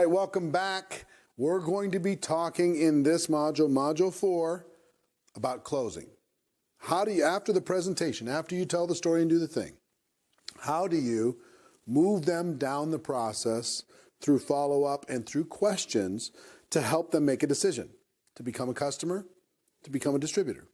right, welcome back. We're going to be talking in this module, Module 4, about closing. How do you, after the presentation, after you tell the story and do the thing, how do you move them down the process through follow-up and through questions to help them make a decision, to become a customer, to become a distributor?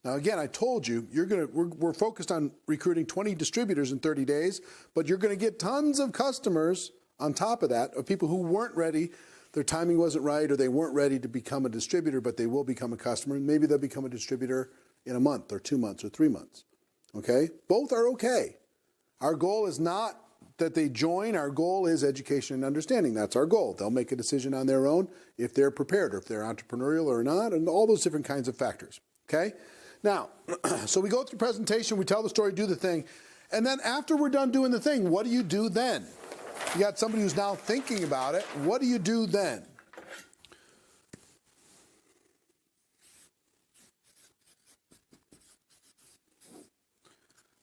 Now, again, I told you, we're focused on recruiting 20 distributors in 30 days, but you're going to get tons of customers on top of that, of people who weren't ready, their timing wasn't right, or they weren't ready to become a distributor, but they will become a customer, and maybe they'll become a distributor in a month or 2 months or 3 months, okay? Both are okay. Our goal is not that they join. Our goal is education and understanding. That's our goal. They'll make a decision on their own if they're prepared or if they're entrepreneurial or not, and all those different kinds of factors, okay? Now, so we go through the presentation, we tell the story, do the thing, and then after we're done doing the thing, what do you do then? You got somebody who's now thinking about it. What do you do then?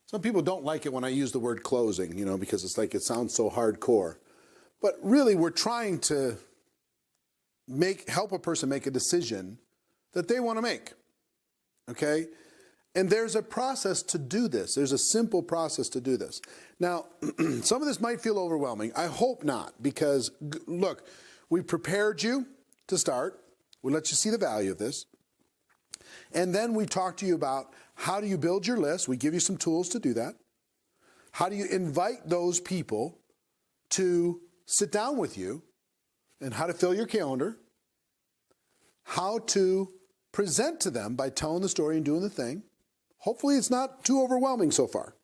Some people don't like it when I use the word closing, you know, because it's like it sounds so hardcore. But really, we're trying to help a person make a decision that they want to make, okay? And there's a process to do this. There's a simple process to do this. Now, some of this might feel overwhelming. I hope not, because, look, we prepared you to start. We let you see the value of this. And then we talk to you about how do you build your list. We give you some tools to do that. How do you invite those people to sit down with you, and how to fill your calendar, how to present to them by telling the story and doing the thing. Hopefully it's not too overwhelming so far.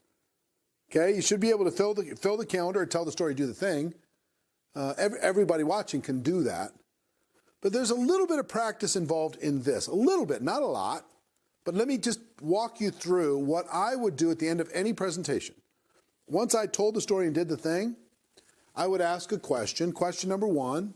Okay, you should be able to fill the calendar and tell the story, do the thing. Everybody watching can do that. But there's a little bit of practice involved in this. A little bit, not a lot. But let me just walk you through what I would do at the end of any presentation. Once I told the story and did the thing, I would ask a question. Question number 1.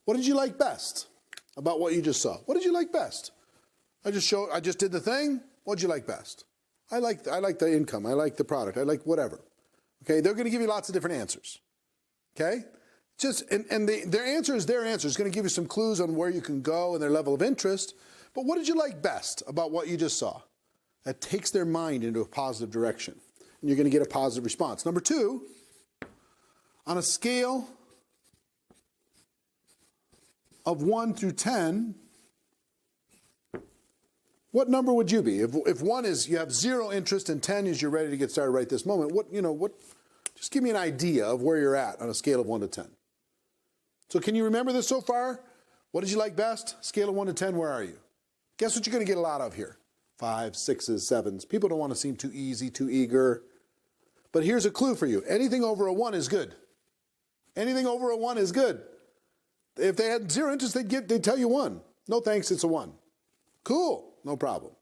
What did you like best about what you just saw? What did you like best? I just did the thing. What did you like best? I like the income. I like the product. I like whatever. Okay, they're going to give you lots of different answers. Okay, their answer is their answer. It's going to give you some clues on where you can go and their level of interest. But what did you like best about what you just saw? That takes their mind into a positive direction, and you're going to get a positive response. Number 2, on a scale of 1 through 10, what number would you be? If 1 is you have 0 interest and 10 is you're ready to get started right this moment, just give me an idea of where you're at on a scale of 1 to 10. So can you remember this so far? What did you like best? Scale of 1 to 10, where are you? Guess what you're going to get a lot of here? 5s, 6s, 7s. People don't want to seem too easy, too eager. But here's a clue for you. Anything over a 1 is good. Anything over a 1 is good. If they had 0 interest, they'd tell you 1. No thanks, it's a 1. Cool, no problem.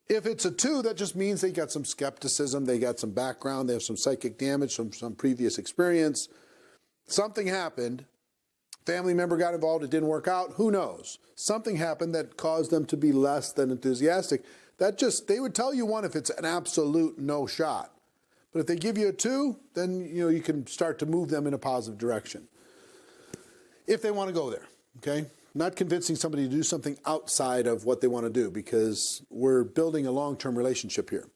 If it's a 2, that just means they got some skepticism, they got some background, they have some psychic damage from some previous experience. Something happened, family member got involved, it didn't work out, who knows? Something happened that caused them to be less than enthusiastic. They would tell you 1 if it's an absolute no shot. But if they give you a 2, then you can start to move them in a positive direction. If they want to go there, okay? Not convincing somebody to do something outside of what they want to do, because we're building a long-term relationship here.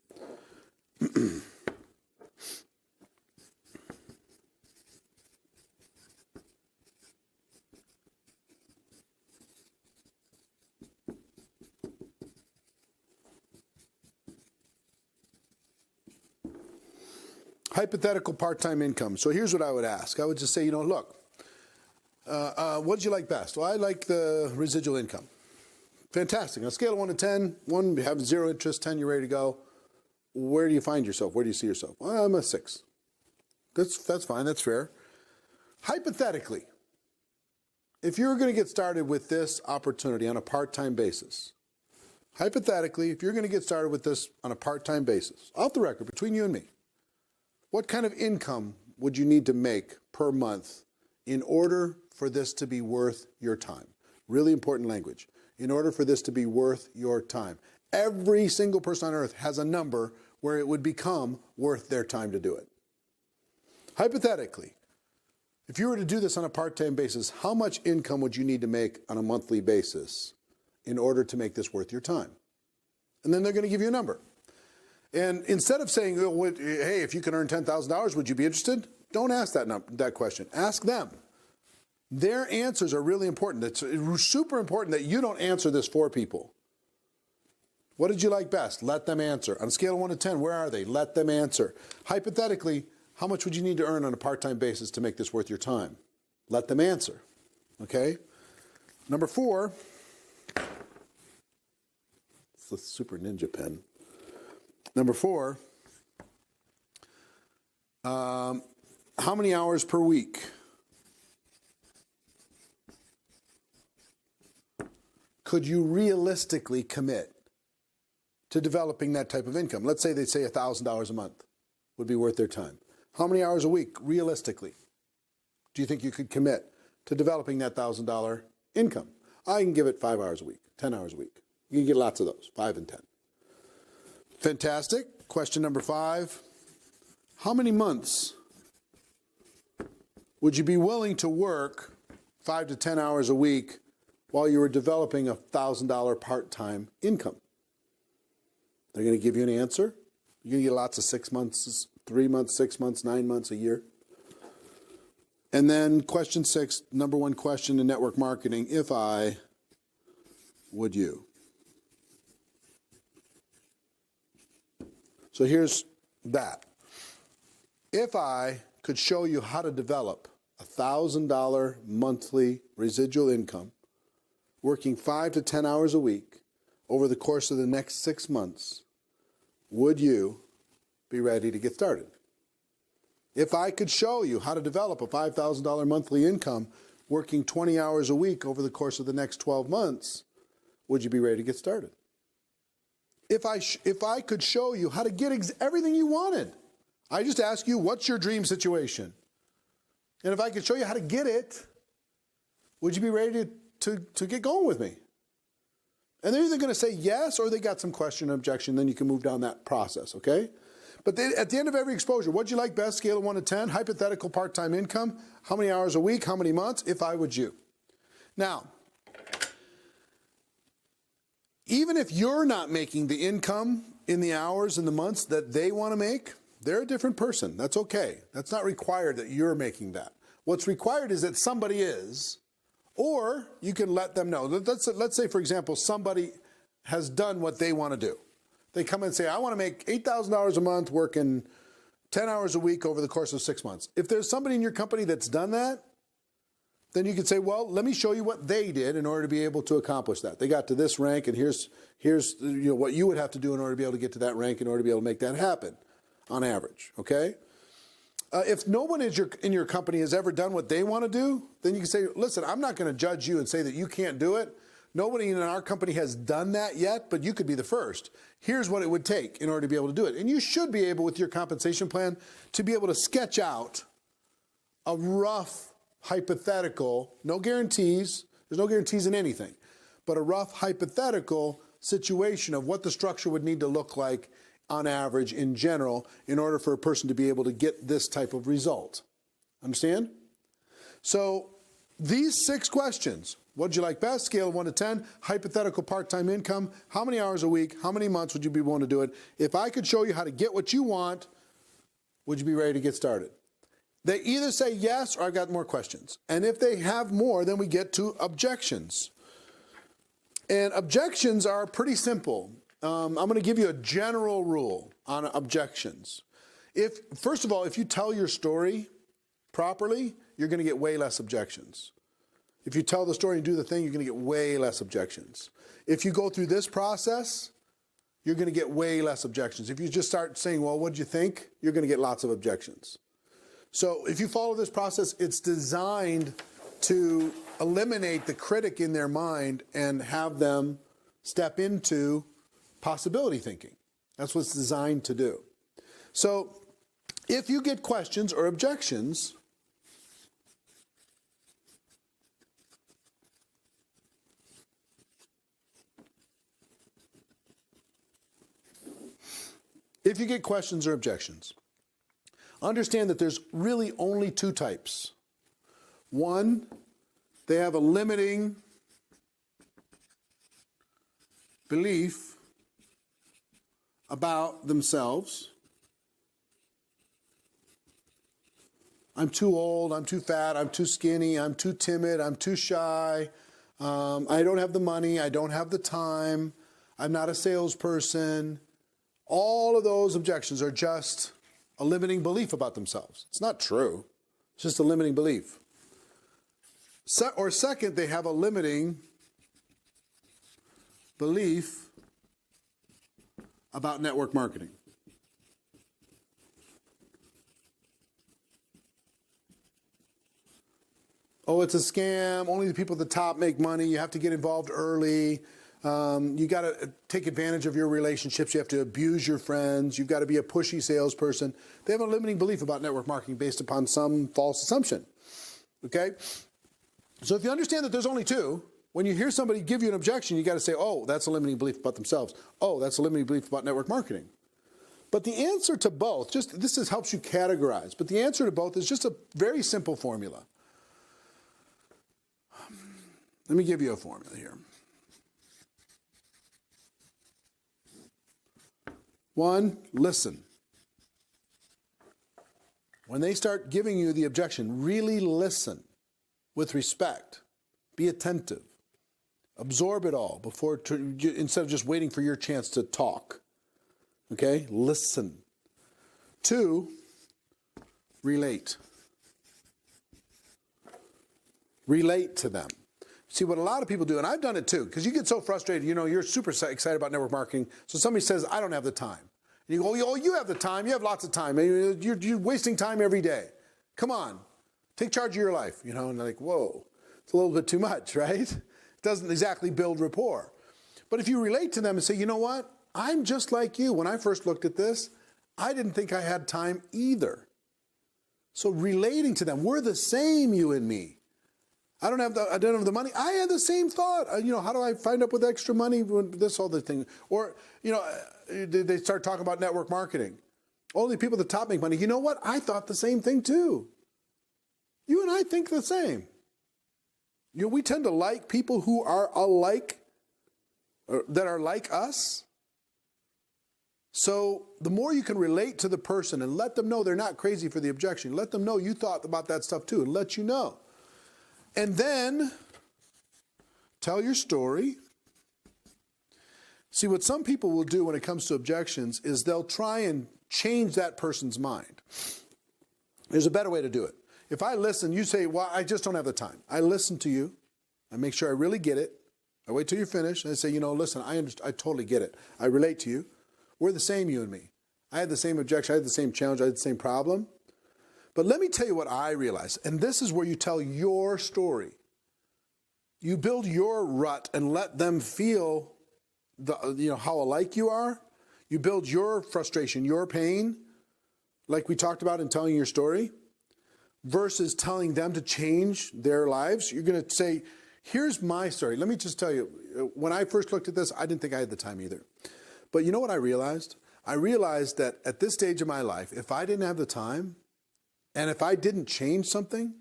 Hypothetical part-time income. So here's what I would ask. I would just say, look, what did you like best? Well, I like the residual income. Fantastic. On a scale of 1 to 10, 1, you have 0 interest, 10, you're ready to go. Where do you find yourself? Where do you see yourself? Well, I'm a 6. That's fine. That's fair. Hypothetically, if you're going to get started with this opportunity on a part-time basis, hypothetically, if you're going to get started with this on a part-time basis, off the record, between you and me, what kind of income would you need to make per month in order for this to be worth your time? Really important language. in order for this to be worth your time. Every single person on earth has a number where it would become worth their time to do it. Hypothetically, if you were to do this on a part-time basis, how much income would you need to make on a monthly basis in order to make this worth your time? And then they're going to give you a number. And instead of saying, oh, hey, if you can earn $10,000, would you be interested? Don't ask that question. Ask them. Their answers are really important. It's super important that you don't answer this for people. What did you like best? Let them answer. On a scale of 1 to 10, where are they? Let them answer. Hypothetically, how much would you need to earn on a part-time basis to make this worth your time? Let them answer. Okay? Number 4, it's the Super Ninja pen. Number 4, how many hours per week? Could you realistically commit to developing that type of income? Let's say they say $1,000 a month would be worth their time. How many hours a week, realistically, do you think you could commit to developing that $1,000 income? I can give it 5 hours a week, 10 hours a week. You can get lots of those, 5 and 10. Fantastic. Question number 5. How many months would you be willing to work 5 to 10 hours a week while you were developing a $1,000 part-time income? They're going to give you an answer. You're going to get lots of 6 months, 3 months, 6 months, 9 months, a year. And then question 6, number 1 question in network marketing, if I, would you? So here's that. If I could show you how to develop a $1,000 monthly residual income, working 5 to 10 hours a week over the course of the next 6 months, would you be ready to get started? If I could show you how to develop a $5,000 monthly income working 20 hours a week over the course of the next 12 months, would you be ready to get started? If I could show you how to get everything you wanted, I just ask you, what's your dream situation? And if I could show you how to get it, would you be ready to get going with me? And they're either going to say yes, or they got some question or objection, then you can move down that process, okay? But at the end of every exposure, what'd you like best, scale of 1 to 10, hypothetical part-time income, how many hours a week, how many months, if I would you. Now, even if you're not making the income in the hours and the months that they want to make, they're a different person. That's okay. That's not required that you're making that. What's required is that somebody is, or you can let them know. Let's say, for example, somebody has done what they want to do. They come and say, I want to make $8,000 a month working 10 hours a week over the course of 6 months. If there's somebody in your company that's done that, then you could say, well, let me show you what they did in order to be able to accomplish that. They got to this rank, and here's what you would have to do in order to be able to get to that rank in order to be able to make that happen on average, okay? If no one in your company has ever done what they want to do, then you can say, listen, I'm not going to judge you and say that you can't do it. Nobody in our company has done that yet, but you could be the first. Here's what it would take in order to be able to do it. And you should be able, with your compensation plan, to be able to sketch out a rough hypothetical, no guarantees, there's no guarantees in anything, but a rough hypothetical situation of what the structure would need to look like on average in general in order for a person to be able to get this type of result. Understand? So these 6 questions, what'd you like best, scale of 1 to 10, hypothetical part-time income, how many hours a week, how many months would you be willing to do it? If I could show you how to get what you want, would you be ready to get started? They either say yes or I've got more questions. And if they have more, then we get to objections. And objections are pretty simple. I'm going to give you a general rule on objections. First of all, if you tell your story properly, you're going to get way less objections. If you tell the story and do the thing, you're going to get way less objections. If you go through this process, you're going to get way less objections. If you just start saying, well, what'd you think? You're going to get lots of objections. So if you follow this process, it's designed to eliminate the critic in their mind and have them step into possibility thinking. That's what it's designed to do. So if you get questions or objections, if you get questions or objections, understand that there's really only two types. One, they have a limiting belief about themselves. I'm too old, I'm too fat, I'm too skinny, I'm too timid, I'm too shy, I don't have the money, I don't have the time, I'm not a salesperson. All of those objections are just a limiting belief about themselves. It's not true. It's just a limiting belief. Or second, they have a limiting belief about network marketing. Oh, it's a scam. Only the people at the top make money. You have to get involved early. You got to take advantage of your relationships. You have to abuse your friends. You've got to be a pushy salesperson. They have a limiting belief about network marketing based upon some false assumption. Okay? So if you understand that there's only two, when you hear somebody give you an objection, you got to say, oh, that's a limiting belief about themselves. Oh, that's a limiting belief about network marketing. But the answer to both, this helps you categorize, but the answer to both is just a very simple formula. Let me give you a formula here. One, listen. When they start giving you the objection, really listen with respect. Be attentive. Absorb it all instead of just waiting for your chance to talk. Okay? Listen. Two, relate. Relate to them. See, what a lot of people do, and I've done it too, because you get so frustrated, you're super excited about network marketing, so somebody says, I don't have the time. And you go, oh, you have the time, you have lots of time, you're wasting time every day. Come on, take charge of your life, and they're like, whoa, it's a little bit too much, right? It doesn't exactly build rapport. But if you relate to them and say, you know what, I'm just like you. When I first looked at this, I didn't think I had time either. So relating to them, we're the same, you and me. I don't have the money. I had the same thought. How do I find up with extra money? This whole thing. Or, they start talking about network marketing. Only people at the top make money. You know what? I thought the same thing too. You and I think the same. We tend to like people who are alike, that are like us. So the more you can relate to the person and let them know they're not crazy for the objection, let them know you thought about that stuff too, and let you know. And then tell your story. See, what some people will do when it comes to objections is they'll try and change that person's mind. There's a better way to do it. If I listen, you say, well, I just don't have the time. I listen to you. I make sure I really get it. I wait till you're finished. And I say, listen, I totally get it. I relate to you. We're the same, you and me. I had the same objection. I had the same challenge. I had the same problem. But let me tell you what I realized, and this is where you tell your story. You build your rut and let them feel how alike you are. You build your frustration, your pain, like we talked about in telling your story, versus telling them to change their lives. You're going to say, here's my story. Let me just tell you, when I first looked at this, I didn't think I had the time either. But you know what I realized? I realized that at this stage of my life, if I didn't have the time, and if I didn't change something,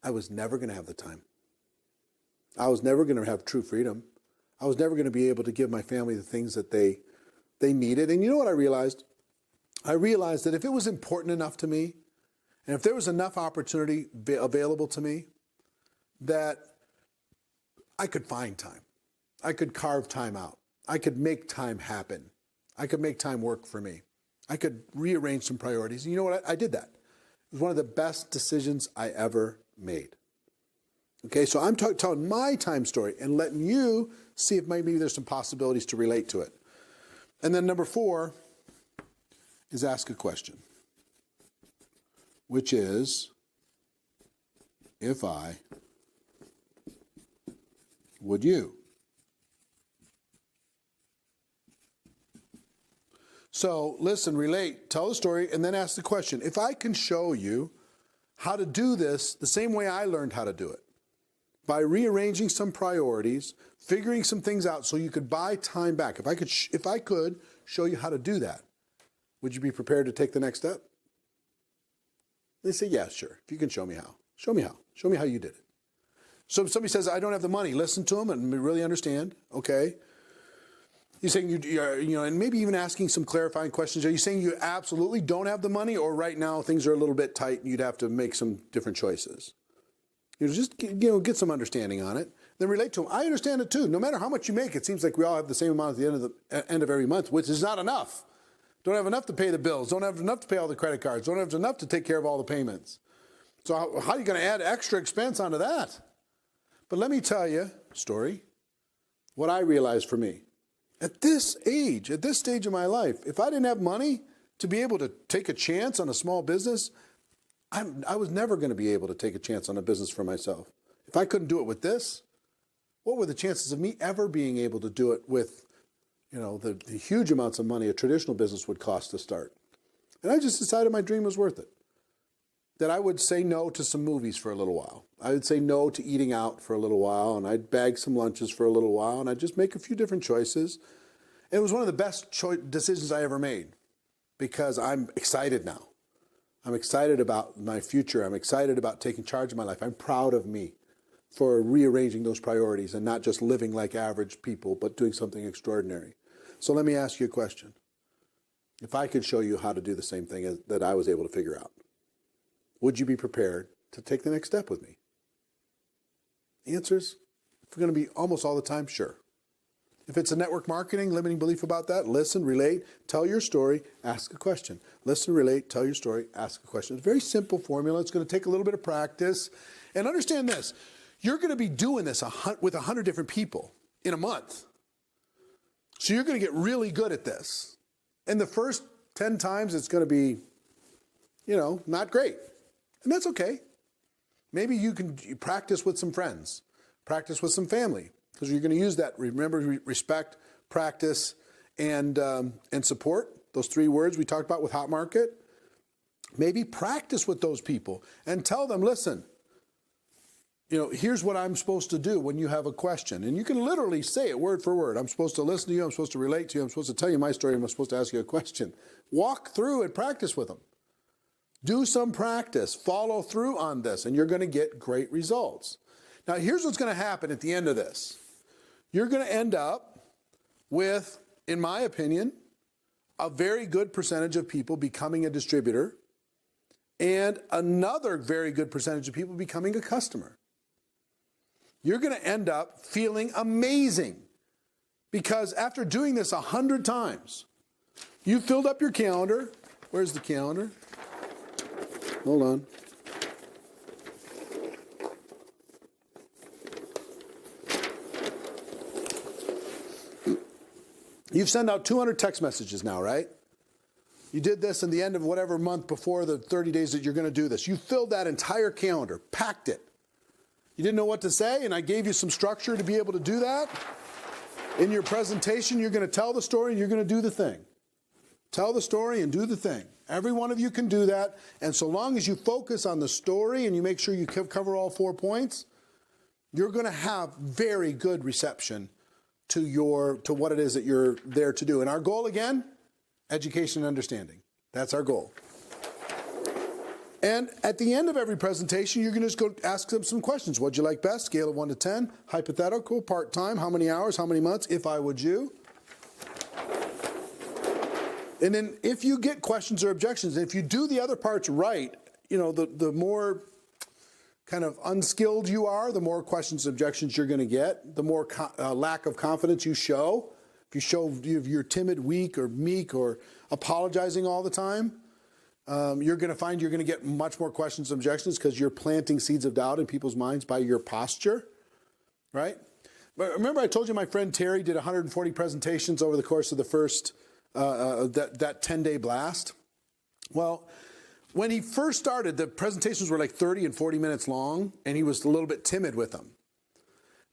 I was never going to have the time. I was never going to have true freedom. I was never going to be able to give my family the things that they needed. And you know what I realized? I realized that if it was important enough to me, and if there was enough opportunity available to me, that I could find time. I could carve time out. I could make time happen. I could make time work for me. I could rearrange some priorities. And you know what? I did that. It was one of the best decisions I ever made. Okay, so I'm telling my time story and letting you see if maybe there's some possibilities to relate to it. And then number 4 is ask a question, which is, if I, would you? So listen, relate, tell the story, and then ask the question. If I can show you how to do this the same way I learned how to do it, by rearranging some priorities, figuring some things out so you could buy time back. If I could show you how to do that, Would you be prepared to take the next step? They say, yeah, sure. If you can show me how. Show me how. Show me how you did it. So if somebody says, I don't have the money, listen to them and really understand. Okay. You're saying, and maybe even asking some clarifying questions. Are you saying you absolutely don't have the money, or right now things are a little bit tight and you'd have to make some different choices? Just get some understanding on it. Then relate to them. I understand it too. No matter how much you make, it seems like we all have the same amount at the end of every month, which is not enough. Don't have enough to pay the bills. Don't have enough to pay all the credit cards. Don't have enough to take care of all the payments. So how are you going to add extra expense onto that? But let me tell you, story, what I realized for me. At this age, at this stage of my life, if I didn't have money to be able to take a chance on a small business, I was never going to be able to take a chance on a business for myself. If I couldn't do it with this, what were the chances of me ever being able to do it with, the huge amounts of money a traditional business would cost to start? And I just decided my dream was worth it. That I would say no to some movies for a little while. I would say no to eating out for a little while, and I'd bag some lunches for a little while, and I'd just make a few different choices. It was one of the best decisions I ever made, because I'm excited now. I'm excited about my future. I'm excited about taking charge of my life. I'm proud of me for rearranging those priorities and not just living like average people, but doing something extraordinary. So let me ask you a question. If I could show you how to do the same thing that I was able to figure out, would you be prepared to take the next step with me? Answers, if we're going to be almost all the time, sure. If it's a network marketing, limiting belief about that, listen, relate, tell your story, ask a question. Listen, relate, tell your story, ask a question. It's a very simple formula. It's going to take a little bit of practice. And understand this, you're going to be doing this with 100 different people in a month. So you're going to get really good at this. And the first 10 times it's going to be, not great. And that's okay. Maybe you can practice with some friends, practice with some family, because you're going to use that. Remember, respect, practice, and support. Those 3 words we talked about with Hot Market. Maybe practice with those people and tell them, listen, here's what I'm supposed to do when you have a question. And you can literally say it word for word. I'm supposed to listen to you. I'm supposed to relate to you. I'm supposed to tell you my story. I'm supposed to ask you a question. Walk through and practice with them. Do some practice. Follow through on this, and you're going to get great results. Now, here's what's going to happen at the end of this. You're going to end up with, in my opinion, a very good percentage of people becoming a distributor and another very good percentage of people becoming a customer. You're going to end up feeling amazing because after doing this 100 times, you filled up your calendar. Where's the calendar? Hold on. You've sent out 200 text messages now, right? You did this in the end of whatever month before the 30 days that you're going to do this. You filled that entire calendar, packed it. You didn't know what to say, and I gave you some structure to be able to do that. In your presentation, you're going to tell the story and you're going to do the thing. Tell the story and do the thing. Every one of you can do that, and so long as you focus on the story and you make sure you cover all 4 points, you're going to have very good reception to what it is that you're there to do. And our goal, again, education and understanding. That's our goal. And at the end of every presentation, you're going to just go ask them some questions. What'd you like best? Scale of 1 to 10. Hypothetical, part-time, how many hours, how many months, if I would you. And then if you get questions or objections, and if you do the other parts right, the more kind of unskilled you are, the more questions and objections you're going to get, the more lack of confidence you show. If you show you're timid, weak, or meek, or apologizing all the time, you're going to find you're going to get much more questions and objections because you're planting seeds of doubt in people's minds by your posture, right? But remember I told you my friend Terry did 140 presentations over the course of the first that 10-day blast? Well, when he first started, the presentations were like 30 and 40 minutes long, and he was a little bit timid with them.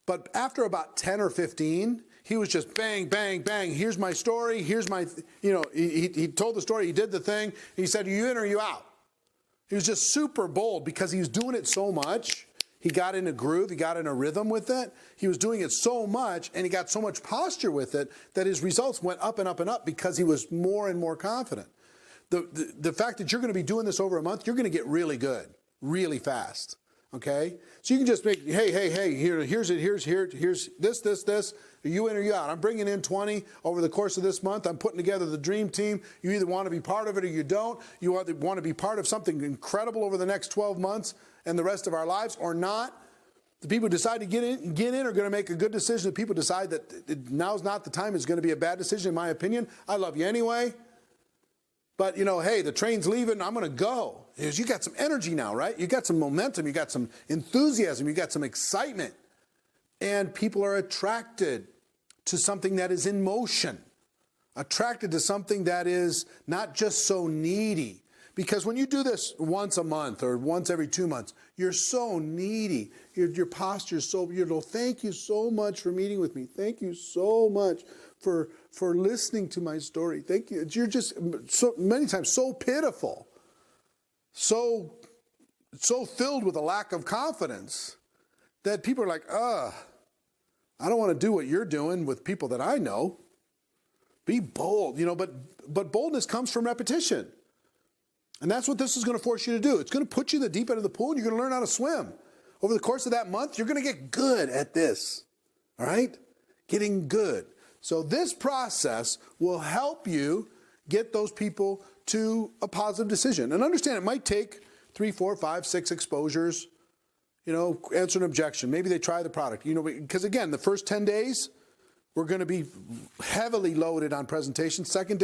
But after about 10 or 15, he was just bang, bang, bang. Here's my story. Here's my, he told the story. He did the thing. He said, are you in or are you out? He was just super bold because he was doing it so much. He got in a groove. He got in a rhythm with it. He was doing it so much, and he got so much posture with it that his results went up and up and up because he was more and more confident. the fact that you're going to be doing this over a month, you're going to get really good, really fast. Okay? So you can just make, hey, here's this. Are you in or you out? I'm bringing in 20 over the course of this month. I'm putting together the dream team. You either want to be part of it or you don't. You want to be part of something incredible over the next 12 months and the rest of our lives or not. The people who decide to get in are going to make a good decision. The people decide that now's not the time, it's going to be a bad decision, in my opinion. I love you anyway. But, hey, the train's leaving, I'm going to go. You got some energy now, right? You got some momentum, you got some enthusiasm, you got some excitement. And people are attracted to something that is in motion, attracted to something that is not just so needy. Because when you do this once a month or once every 2 months, you're so needy. Your posture is so, thank you so much for meeting with me. Thank you so much for listening to my story. Thank you. You're just so many times so pitiful, so filled with a lack of confidence that people are like, I don't want to do what you're doing with people that I know. Be bold, but boldness comes from repetition. And that's what this is going to force you to do. It's going to put you in the deep end of the pool and you're going to learn how to swim. Over the course of that month, you're going to get good at this. All right? Getting good. So this process will help you get those people to a positive decision. And understand it might take 3, 4, 5, 6 exposures, answer an objection. Maybe they try the product, because again, the first 10 days, we're going to be heavily loaded on presentations. Second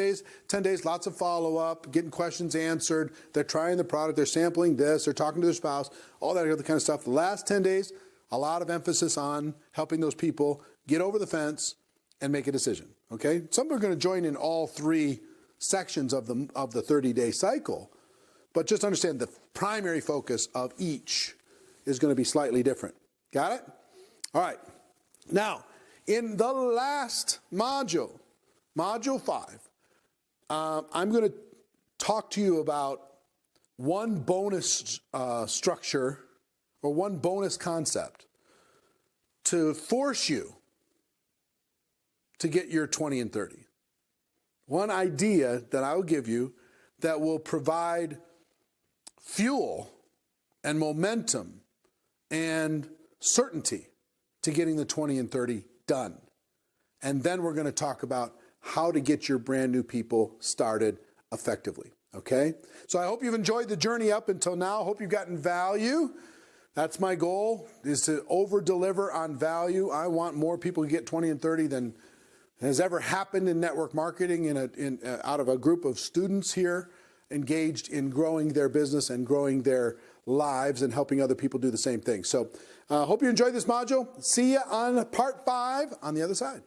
10 days, lots of follow-up, getting questions answered. They're trying the product. They're sampling this. They're talking to their spouse, all that other kind of stuff. The last 10 days, a lot of emphasis on helping those people get over the fence and make a decision, okay? Some are going to join in all 3 sections of the 30-day cycle, but just understand the primary focus of each is going to be slightly different. Got it? All right. Now, in the last module, Module 5, I'm going to talk to you about one bonus structure or one bonus concept to force you to get your 20 and 30. One idea that I will give you that will provide fuel and momentum and certainty to getting the 20 and 30 done. And then we're going to talk about how to get your brand new people started effectively. Okay? So I hope you've enjoyed the journey up until now. I hope you've gotten value. That's my goal, is to over-deliver on value. I want more people to get 20 and 30 than has ever happened in network marketing out of a group of students here engaged in growing their business and growing their lives and helping other people do the same thing. So hope you enjoyed this module. See you on part 5 on the other side.